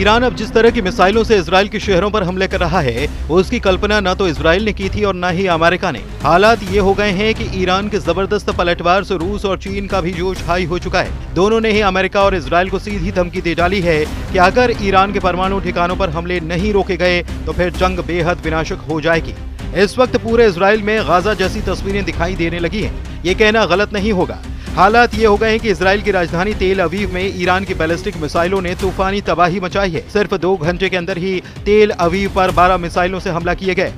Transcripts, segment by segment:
Iran अब जिस तरह की मिसाइलों से इजराइल के शहरों पर हमले कर रहा है, उसकी कल्पना न तो इजराइल ने की थी और न ही अमेरिका ने। हालात ये हो गए हैं कि ईरान के जबरदस्त पलटवार से रूस और चीन का भी जोश हाई हो चुका है। दोनों ने ही अमेरिका और इजराइल को सीधी धमकी दे डाली है कि अगर ईरान के परमाणु ठिकानों पर हमले नहीं रोके गए तो फिर जंग बेहद विनाशक हो जाएगी। इस वक्त पूरे इजराइल में गाजा जैसी तस्वीरें दिखाई देने लगी हैं। ये कहना गलत नहीं होगा। हालात ये हो गए हैं कि इजराइल की राजधानी तेल अवीव में ईरान की बैलिस्टिक मिसाइलों ने तूफानी तबाही मचाई है। सिर्फ 2 घंटे के अंदर ही तेल अवीव पर 12 मिसाइलों से हमला किए गए।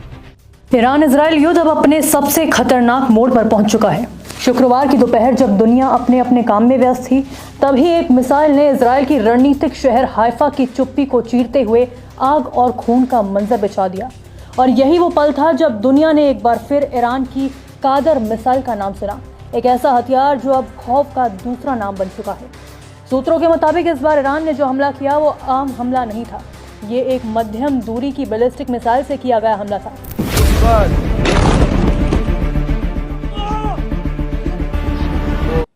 ईरान इजराइल युद्ध अब अपने सबसे खतरनाक मोड़ पर पहुंच चुका है। शुक्रवार की दोपहर जब दुनिया अपने अपने काम में व्यस्त थी, तभी एक मिसाइल ने इजराइल की रणनीतिक शहर हाइफा की चुप्पी को चीरते हुए आग और खून का मंजर बिछा दिया। और यही वो पल था जब दुनिया ने एक बार फिर ईरान की कादर मिसाइल का नाम सुना, एक ऐसा हथियार जो अब खौफ का दूसरा नाम बन चुका है। सूत्रों के मुताबिक इस बार ईरान ने जो हमला किया वो आम हमला नहीं था, ये एक मध्यम दूरी की बैलिस्टिक मिसाइल से किया गया हमला था।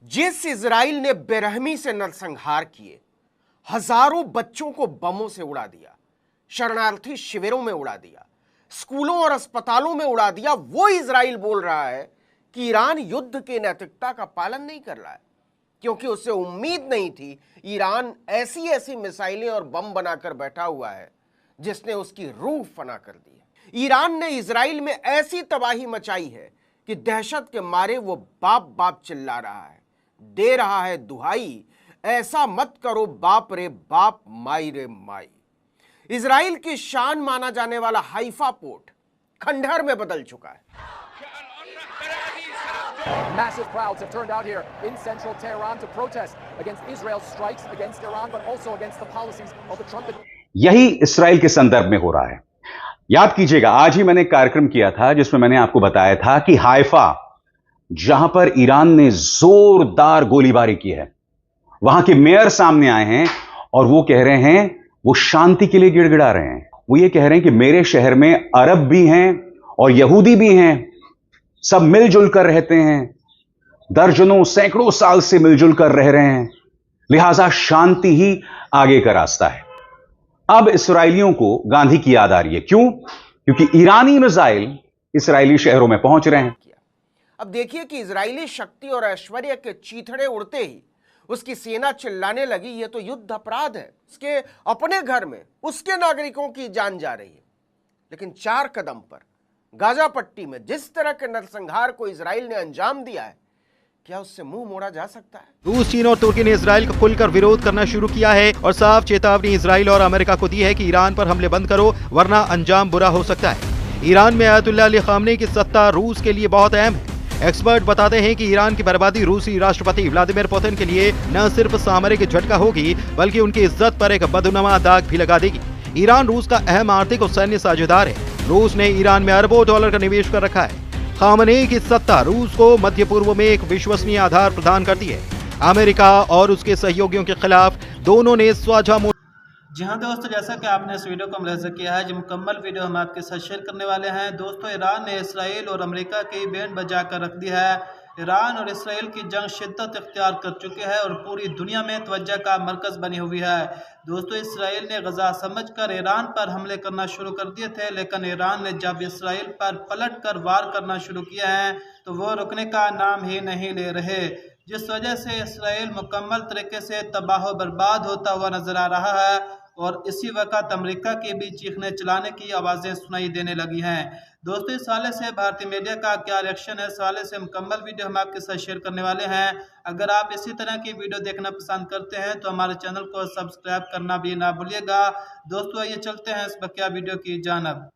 जिस इजराइल ने बेरहमी से नरसंहार किए, हजारों बच्चों को बमों से उड़ा दिया, शरणार्थी शिविरों में उड़ा दिया, स्कूलों और अस्पतालों में उड़ा दिया, वो इजराइल बोल रहा है कि ईरान युद्ध की नैतिकता का पालन नहीं कर रहा है, क्योंकि उसे उम्मीद नहीं थी ईरान ऐसी ऐसी मिसाइलें और बम बनाकर बैठा हुआ है जिसने उसकी रूह फना कर दी है। ईरान ने इजराइल में ऐसी तबाही मचाई है कि दहशत के मारे वो बाप बाप चिल्ला रहा है, दे रहा है दुहाई, ऐसा मत करो बाप रे बाप, माई रे माई। इजराइल की शान माना जाने वाला हाइफा पोर्ट खंडहर में बदल चुका है। Massive crowds have turned out here in central Tehran to protest against Israel's strikes against Iran, but also against the policies of the Trump. यही इसराइल के संदर्भ में हो रहा है। याद कीजिएगा, आज ही मैंने एक कार्यक्रम किया था जिसमें मैंने आपको बताया था कि हाइफा, जहां पर ईरान ने जोरदार गोलीबारी की है, वहां के मेयर सामने आए हैं और वो कह रहे हैं, वो शांति के लिए गिड़गिड़ा रहे हैं। वो ये कह रहे हैं कि मेरे शहर में अरब भी हैं और यहूदी भी हैं, सब मिलजुल कर रहते हैं, दर्जनों सैकड़ों साल से मिलजुल कर रह रहे हैं, लिहाजा शांति ही आगे का रास्ता है। अब इसराइलियों को गांधी की याद आ रही है। क्यों? क्योंकि ईरानी मिसाइल इसराइली शहरों में पहुंच रहे हैं। अब देखिए कि इजरायली शक्ति और ऐश्वर्य के चीथड़े उड़ते ही उसकी सेना चिल्लाने लगी, यह तो युद्ध अपराध है, उसके अपने घर में उसके नागरिकों की जान जा रही है। लेकिन 4 कदम पर गाजा पट्टी में जिस तरह के नरसंहार को इजराइल ने अंजाम दिया है, क्या उससे मुंह मोड़ा जा सकता है? रूस, चीन और तुर्की ने इजराइल का खुलकर विरोध करना शुरू किया है और साफ चेतावनी इजराइल और अमेरिका को दी है कि ईरान पर हमले बंद करो, वरना अंजाम बुरा हो सकता है। ईरान में अयतुल्लाह अली खामनेई की सत्ता रूस के लिए बहुत अहम है। एक्सपर्ट बताते हैं कि ईरान की बर्बादी रूसी राष्ट्रपति व्लादिमीर पुतिन के लिए न सिर्फ सामरिक झटका होगी, बल्कि उनकी इज्जत पर एक बदनुमा दाग भी लगा देगी। ईरान रूस का अहम आर्थिक और सैन्य साझेदार है। रूस ने ईरान में अरबों डॉलर का निवेश कर रखा है। खामनेई की सत्ता रूस को मध्य पूर्व में एक विश्वसनीय आधार प्रदान करती है। अमेरिका और उसके सहयोगियों के खिलाफ दोनों ने साझा। जी हाँ दोस्तों, जैसा कि आपने इस वीडियो को मुलाहिजा किया है, जो मुकम्मल वीडियो हम आपके साथ शेयर करने वाले हैं। दोस्तों, ईरान ने इसराइल और अमेरिका की बैंड बजा कर रख दी है। ईरान और इसराइल की जंग शिद्दत इख्तियार कर चुके हैं और पूरी दुनिया में तवज्जो का मरकज बनी हुई है। दोस्तों, इसराइल ने गजा समझकर ईरान पर हमले करना शुरू कर दिए थे, लेकिन ईरान ने जब इसराइल पर पलट कर वार करना शुरू किया है तो वो रुकने का नाम ही नहीं ले रहे, जिस वजह से इसराइल मुकम्मल तरीके से तबाह बर्बाद होता हुआ नजर आ रहा है। और इसी वक्त अमेरिका के भी चीखने चलाने की आवाज़ें सुनाई देने लगी हैं। दोस्तों, इस हवाले से भारतीय मीडिया का क्या रिएक्शन है, इस हवाले से मुकम्मल वीडियो हम आपके साथ शेयर करने वाले हैं। अगर आप इसी तरह की वीडियो देखना पसंद करते हैं तो हमारे चैनल को सब्सक्राइब करना भी ना भूलिएगा। दोस्तों, ये चलते हैं इस बकिया वीडियो की जानब।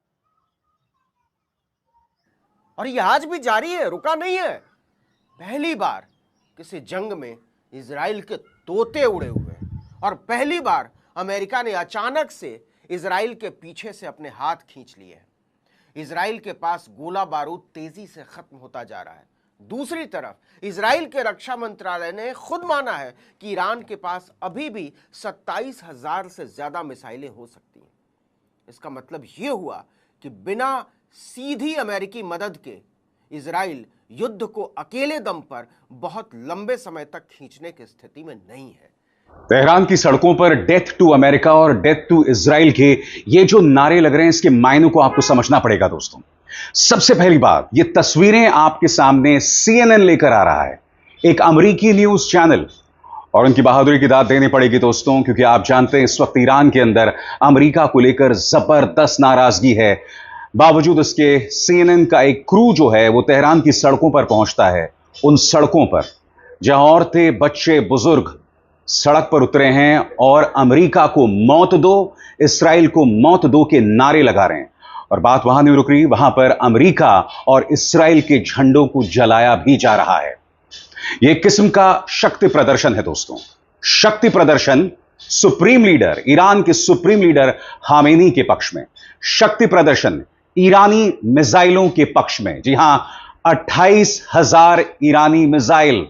और ये आज भी जारी है, रुका नहीं है। पहली बार किसी जंग में इजराइल के तोते उड़े हुए हैं और पहली बार अमेरिका ने अचानक से इजराइल के पीछे से अपने हाथ खींच लिए हैं। इजराइल के पास गोला बारूद तेजी से खत्म होता जा रहा है। दूसरी तरफ इजराइल के रक्षा मंत्रालय ने खुद माना है कि ईरान के पास अभी भी 27,000 से ज्यादा मिसाइलें हो सकती हैं। इसका मतलब यह हुआ कि बिना सीधी अमेरिकी मदद के इजराइल युद्ध को अकेले दम पर बहुत लंबे समय तक खींचने की स्थिति में नहीं है। तेहरान की सड़कों पर डेथ टू अमेरिका और डेथ टू इजराइल के ये जो नारे लग रहे हैं, इसके मायनों को आपको समझना पड़ेगा दोस्तों। सबसे पहली बात, ये तस्वीरें आपके सामने CNN लेकर आ रहा है, एक अमेरिकी न्यूज चैनल, और उनकी बहादुरी की दाद देनी पड़ेगी दोस्तों, क्योंकि आप जानते हैं इस वक्त ईरान के अंदर अमेरिका को लेकर जबरदस्त नाराजगी है। बावजूद इसके CNN का एक क्रू जो है वो तेहरान की सड़कों पर पहुंचता है। उन सड़कों पर जहां औरतें, बच्चे, बुजुर्ग सड़क पर उतरे हैं और अमेरिका को मौत दो, इस्राइल को मौत दो के नारे लगा रहे हैं। और बात वहां नहीं रुक रही, वहां पर अमेरिका और इस्राइल के झंडों को जलाया भी जा रहा है। यह एक किस्म का शक्ति प्रदर्शन है दोस्तों। शक्ति प्रदर्शन सुप्रीम लीडर, ईरान के सुप्रीम लीडर खामेनी के पक्ष में, शक्ति प्रदर्शन ईरानी मिसाइलों के पक्ष में। जी हां, 28,000 ईरानी मिसाइल।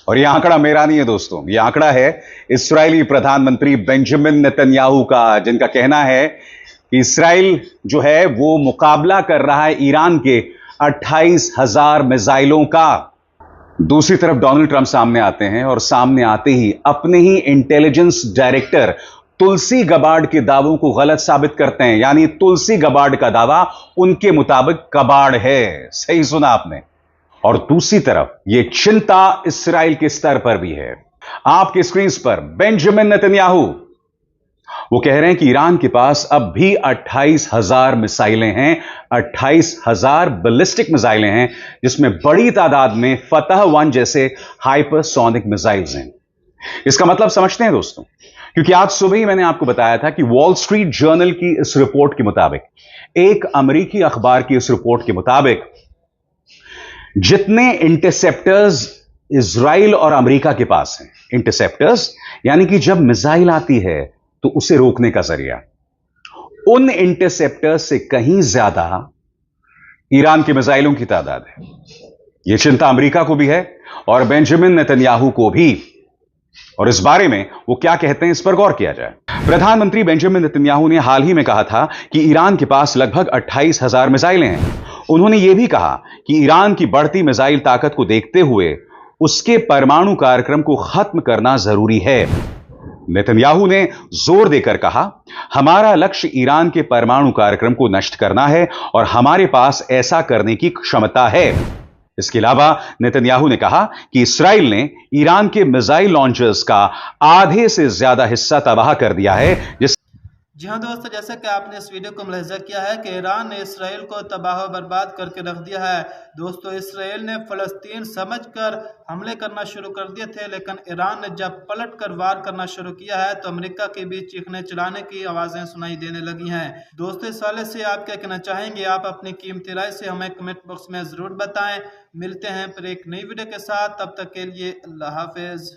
और यह आंकड़ा मेरा नहीं है दोस्तों, यह आंकड़ा है इस्राएली प्रधानमंत्री बेंजामिन नेतन्याहू का, जिनका कहना है कि इस्राएल जो है वो मुकाबला कर रहा है ईरान के 28,000 मिसाइलों का। दूसरी तरफ डोनाल्ड ट्रंप सामने आते हैं और सामने आते ही अपने ही इंटेलिजेंस डायरेक्टर तुलसी गबार्ड के दावों को गलत साबित करते हैं। यानी तुलसी गबार्ड का दावा उनके मुताबिक कबाड़ है। सही सुना आपने। और दूसरी तरफ यह चिंता इस्राएल के स्तर पर भी है। आपके स्क्रीन पर बेंजामिन नेतन्याहू वो कह रहे हैं कि ईरान के पास अब भी 28,000 मिसाइलें हैं, 28,000 बैलिस्टिक मिसाइलें हैं, जिसमें बड़ी तादाद में फतह 1 जैसे हाइपरसोनिक मिसाइल्स हैं। इसका मतलब समझते हैं दोस्तों, क्योंकि आज सुबह ही मैंने आपको बताया था कि वॉल स्ट्रीट जर्नल की इस रिपोर्ट के मुताबिक, एक अमेरिकी अखबार की इस रिपोर्ट के मुताबिक, जितने इंटरसेप्टर्स इजराइल और अमेरिका के पास हैं, इंटरसेप्टर्स यानी कि जब मिसाइल आती है तो उसे रोकने का जरिया, उन इंटरसेप्टर्स से कहीं ज्यादा ईरान के मिसाइलों की तादाद है। यह चिंता अमेरिका को भी है और बेंजामिन नेतन्याहू को भी। और इस बारे में वो क्या कहते हैं, इस पर गौर किया जाए। प्रधानमंत्री बेंजामिन नेतन्याहू ने हाल ही में कहा था कि ईरान के पास लगभग 28,000 मिसाइलें हैं। उन्होंने यह भी कहा कि ईरान की बढ़ती मिसाइल ताकत को देखते हुए उसके परमाणु कार्यक्रम को खत्म करना जरूरी है। नेतन्याहू ने जोर देकर कहा, हमारा लक्ष्य ईरान के परमाणु कार्यक्रम को नष्ट करना है और हमारे पास ऐसा करने की क्षमता है। इसके अलावा नेतन्याहू ने कहा कि इस्राइल ने ईरान के मिसाइल लॉन्चर्स का आधे से ज्यादा हिस्सा तबाह कर दिया है। जी हाँ दोस्तों, जैसा कि आपने इस वीडियो को मुलाहिजा किया है कि ईरान ने इसराइल को तबाह बर्बाद करके रख दिया है। दोस्तों, इसराइल ने फ़लस्तीन समझकर हमले करना शुरू कर दिए थे, लेकिन ईरान ने जब पलट कर वार करना शुरू किया है तो अमेरिका के बीच चीखने चिल्लाने की आवाज़ें सुनाई देने लगी हैं। दोस्तों, इस हवाले से आप क्या कहना चाहेंगे? आप अपनी कीमती राय से हमें कमेंट बॉक्स में ज़रूर बताएं। मिलते हैं फिर एक नई वीडियो के साथ, तब तक के लिए अल्लाह हाफिज़।